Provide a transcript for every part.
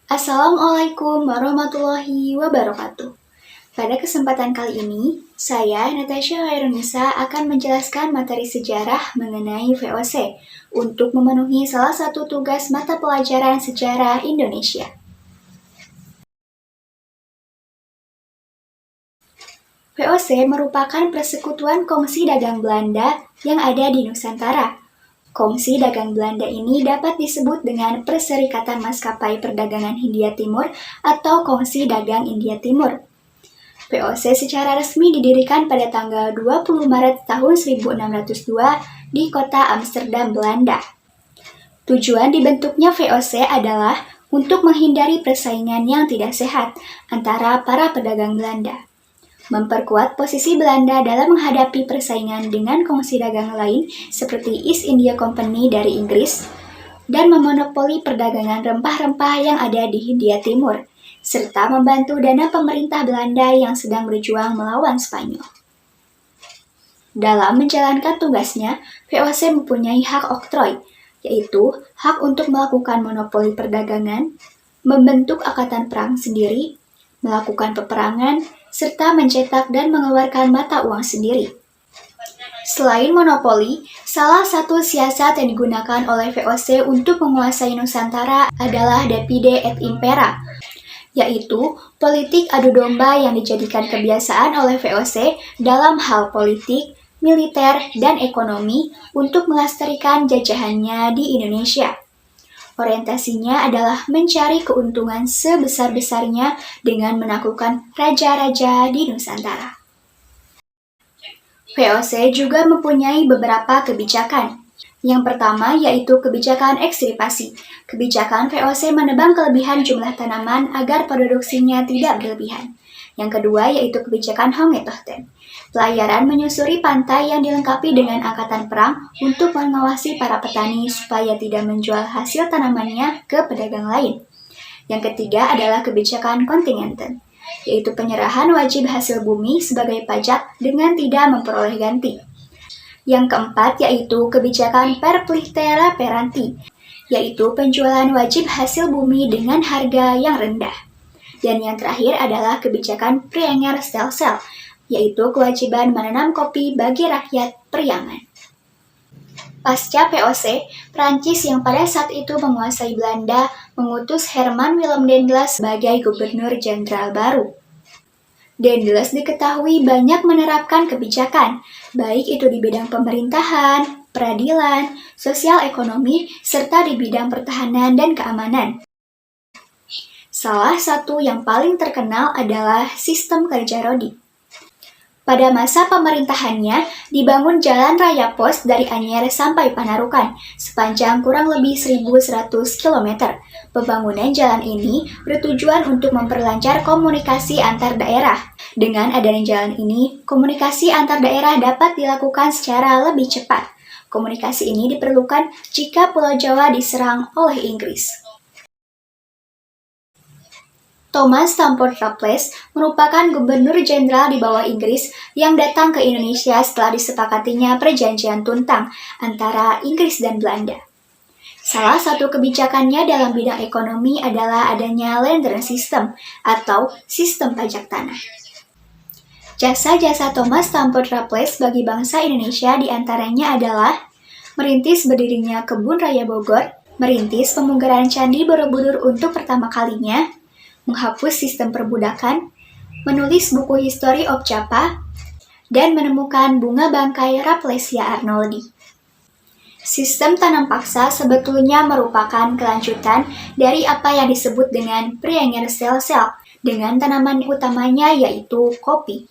Assalamualaikum warahmatullahi wabarakatuh. Pada kesempatan kali ini, saya, Natasha Hairunisa, akan menjelaskan materi sejarah mengenai VOC untuk memenuhi salah satu tugas mata pelajaran sejarah Indonesia. VOC merupakan persekutuan kongsi dagang Belanda yang ada di Nusantara. Kongsi dagang Belanda ini dapat disebut dengan Perserikatan Maskapai Perdagangan Hindia Timur atau Kongsi Dagang India Timur. VOC secara resmi didirikan pada tanggal 20 Maret tahun 1602 di kota Amsterdam, Belanda. Tujuan dibentuknya VOC adalah untuk menghindari persaingan yang tidak sehat antara para pedagang Belanda, memperkuat posisi Belanda dalam menghadapi persaingan dengan kongsi dagang lain seperti East India Company dari Inggris, dan memonopoli perdagangan rempah-rempah yang ada di Hindia Timur, serta membantu dana pemerintah Belanda yang sedang berjuang melawan Spanyol. Dalam menjalankan tugasnya, VOC mempunyai hak oktroy, yaitu hak untuk melakukan monopoli perdagangan, membentuk angkatan perang sendiri, melakukan peperangan, serta mencetak dan mengeluarkan mata uang sendiri. Selain monopoli, salah satu siasat yang digunakan oleh VOC untuk menguasai Nusantara adalah Divide et Impera, yaitu politik adu domba yang dijadikan kebiasaan oleh VOC dalam hal politik, militer, dan ekonomi untuk melestarikan jajahannya di Indonesia. Orientasinya adalah mencari keuntungan sebesar-besarnya dengan menaklukkan raja-raja di Nusantara. VOC juga mempunyai beberapa kebijakan. Yang pertama yaitu kebijakan ekstirpasi. Kebijakan VOC menebang kelebihan jumlah tanaman agar produksinya tidak berlebihan. Yang kedua yaitu kebijakan Hongetochten. Pelayaran menyusuri pantai yang dilengkapi dengan angkatan perang untuk mengawasi para petani supaya tidak menjual hasil tanamannya ke pedagang lain. Yang ketiga adalah kebijakan Kontingenten, yaitu penyerahan wajib hasil bumi sebagai pajak dengan tidak memperoleh ganti. Yang keempat yaitu kebijakan Perplichtera Peranti, yaitu penjualan wajib hasil bumi dengan harga yang rendah. Dan yang terakhir adalah kebijakan Prienger Stelsel, yaitu kewajiban menanam kopi bagi rakyat Priangan. Pasca VOC, Prancis yang pada saat itu menguasai Belanda mengutus Herman Willem Daendels sebagai gubernur jenderal baru. Daendels diketahui banyak menerapkan kebijakan, baik itu di bidang pemerintahan, peradilan, sosial ekonomi, serta di bidang pertahanan dan keamanan. Salah satu yang paling terkenal adalah sistem kerja rodi. Pada masa pemerintahannya, dibangun jalan raya pos dari Anyer sampai Panarukan, sepanjang kurang lebih 1.100 km. Pembangunan jalan ini bertujuan untuk memperlancar komunikasi antar daerah. Dengan adanya jalan ini, komunikasi antar daerah dapat dilakukan secara lebih cepat. Komunikasi ini diperlukan jika Pulau Jawa diserang oleh Inggris. Thomas Stamford Raffles merupakan gubernur jenderal di bawah Inggris yang datang ke Indonesia setelah disepakatinya perjanjian Tuntang antara Inggris dan Belanda. Salah satu kebijakannya dalam bidang ekonomi adalah adanya land rent system atau sistem pajak tanah. Jasa-jasa Thomas Stamford Raffles bagi bangsa Indonesia diantaranya adalah merintis berdirinya Kebun Raya Bogor, merintis pemugaran Candi Borobudur untuk pertama kalinya, menghapus sistem perbudakan, menulis buku History of Java, dan menemukan bunga bangkai Rafflesia arnoldi. Sistem tanam paksa sebetulnya merupakan kelanjutan dari apa yang disebut dengan Prienger Stelsel, dengan tanaman utamanya yaitu kopi.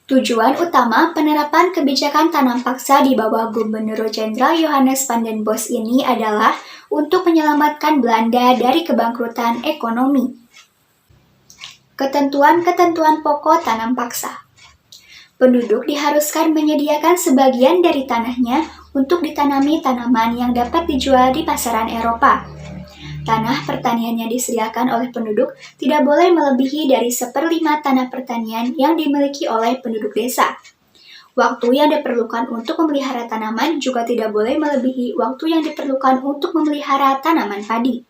Tujuan utama penerapan kebijakan tanam paksa di bawah Gubernur Jenderal Johannes van den Bosch ini adalah untuk menyelamatkan Belanda dari kebangkrutan ekonomi. Ketentuan-ketentuan pokok tanam paksa. Penduduk diharuskan menyediakan sebagian dari tanahnya untuk ditanami tanaman yang dapat dijual di pasaran Eropa. Tanah pertanian yang disediakan oleh penduduk tidak boleh melebihi dari 1/5 tanah pertanian yang dimiliki oleh penduduk desa. Waktu yang diperlukan untuk memelihara tanaman juga tidak boleh melebihi waktu yang diperlukan untuk memelihara tanaman padi.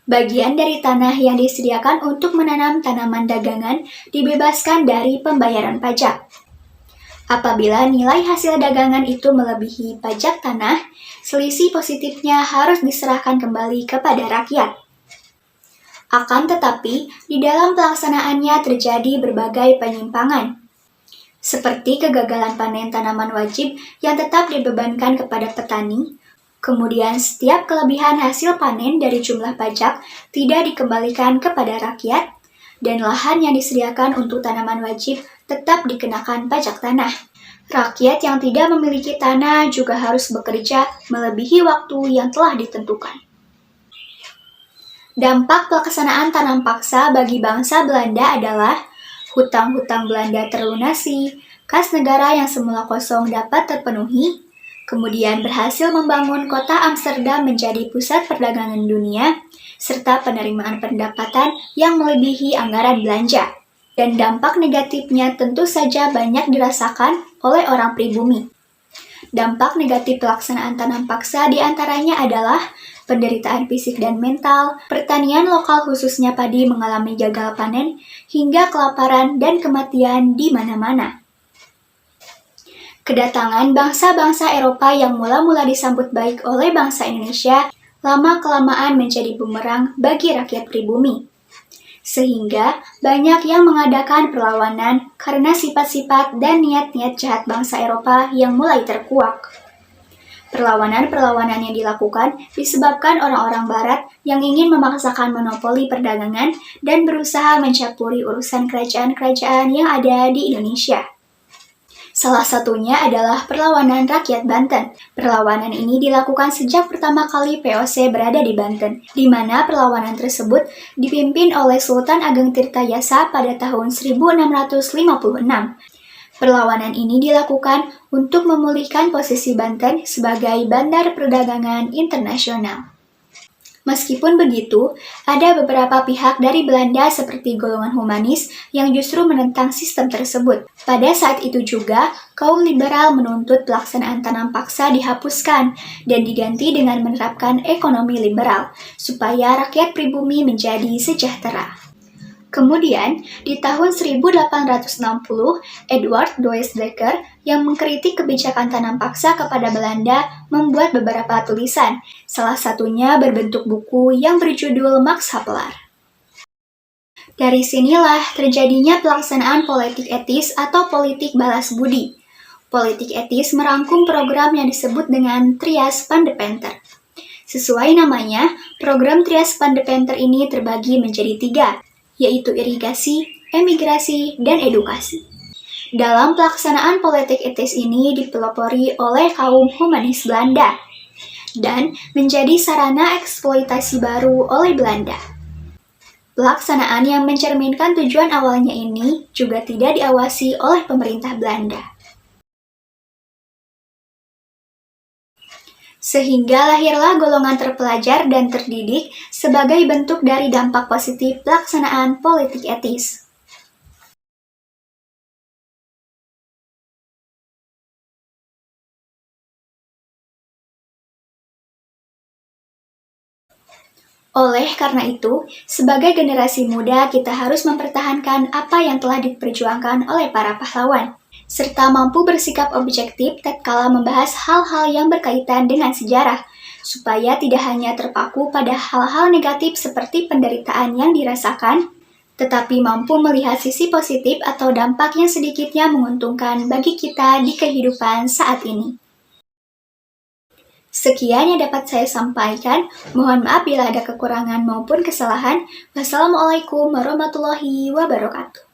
Bagian dari tanah yang disediakan untuk menanam tanaman dagangan dibebaskan dari pembayaran pajak. Apabila nilai hasil dagangan itu melebihi pajak tanah, selisih positifnya harus diserahkan kembali kepada rakyat. Akan tetapi, di dalam pelaksanaannya terjadi berbagai penyimpangan, seperti kegagalan panen tanaman wajib yang tetap dibebankan kepada petani. Kemudian setiap kelebihan hasil panen dari jumlah pajak tidak dikembalikan kepada rakyat, dan lahan yang disediakan untuk tanaman wajib tetap dikenakan pajak tanah. Rakyat yang tidak memiliki tanah juga harus bekerja melebihi waktu yang telah ditentukan. Dampak pelaksanaan tanam paksa bagi bangsa Belanda adalah hutang-hutang Belanda terlunasi, kas negara yang semula kosong dapat terpenuhi, kemudian berhasil membangun kota Amsterdam menjadi pusat perdagangan dunia, serta penerimaan pendapatan yang melebihi anggaran belanja. Dan dampak negatifnya tentu saja banyak dirasakan oleh orang pribumi. Dampak negatif pelaksanaan tanam paksa diantaranya adalah penderitaan fisik dan mental, pertanian lokal khususnya padi mengalami gagal panen, hingga kelaparan dan kematian di mana-mana. Kedatangan bangsa-bangsa Eropa yang mula-mula disambut baik oleh bangsa Indonesia, lama-kelamaan menjadi bumerang bagi rakyat pribumi. Sehingga banyak yang mengadakan perlawanan karena sifat-sifat dan niat-niat jahat bangsa Eropa yang mulai terkuak. Perlawanan-perlawanan yang dilakukan disebabkan orang-orang Barat yang ingin memaksakan monopoli perdagangan dan berusaha mencampuri urusan kerajaan-kerajaan yang ada di Indonesia. Salah satunya adalah perlawanan rakyat Banten. Perlawanan ini dilakukan sejak pertama kali VOC berada di Banten, di mana perlawanan tersebut dipimpin oleh Sultan Ageng Tirtayasa pada tahun 1656. Perlawanan ini dilakukan untuk memulihkan posisi Banten sebagai bandar perdagangan internasional. Meskipun begitu, ada beberapa pihak dari Belanda seperti golongan humanis yang justru menentang sistem tersebut. Pada saat itu juga, kaum liberal menuntut pelaksanaan tanam paksa dihapuskan dan diganti dengan menerapkan ekonomi liberal, supaya rakyat pribumi menjadi sejahtera. Kemudian, di tahun 1860, Edward Doesdecker yang mengkritik kebijakan tanam paksa kepada Belanda membuat beberapa tulisan, salah satunya berbentuk buku yang berjudul Max Havelaar. Dari sinilah terjadinya pelaksanaan politik etis atau politik balas budi. Politik etis merangkum program yang disebut dengan Trias van Deventer. Sesuai namanya, program Trias van Deventer ini terbagi menjadi 3, yaitu irigasi, emigrasi, dan edukasi. Dalam pelaksanaan politik etis ini dipelopori oleh kaum humanis Belanda dan menjadi sarana eksploitasi baru oleh Belanda. Pelaksanaan yang mencerminkan tujuan awalnya ini juga tidak diawasi oleh pemerintah Belanda. Sehingga lahirlah golongan terpelajar dan terdidik sebagai bentuk dari dampak positif pelaksanaan politik etis. Oleh karena itu, sebagai generasi muda kita harus mempertahankan apa yang telah diperjuangkan oleh para pahlawan, serta mampu bersikap objektif tatkala membahas hal-hal yang berkaitan dengan sejarah, supaya tidak hanya terpaku pada hal-hal negatif seperti penderitaan yang dirasakan, tetapi mampu melihat sisi positif atau dampak yang sedikitnya menguntungkan bagi kita di kehidupan saat ini. Sekian yang dapat saya sampaikan. Mohon maaf bila ada kekurangan maupun kesalahan. Wassalamualaikum warahmatullahi wabarakatuh.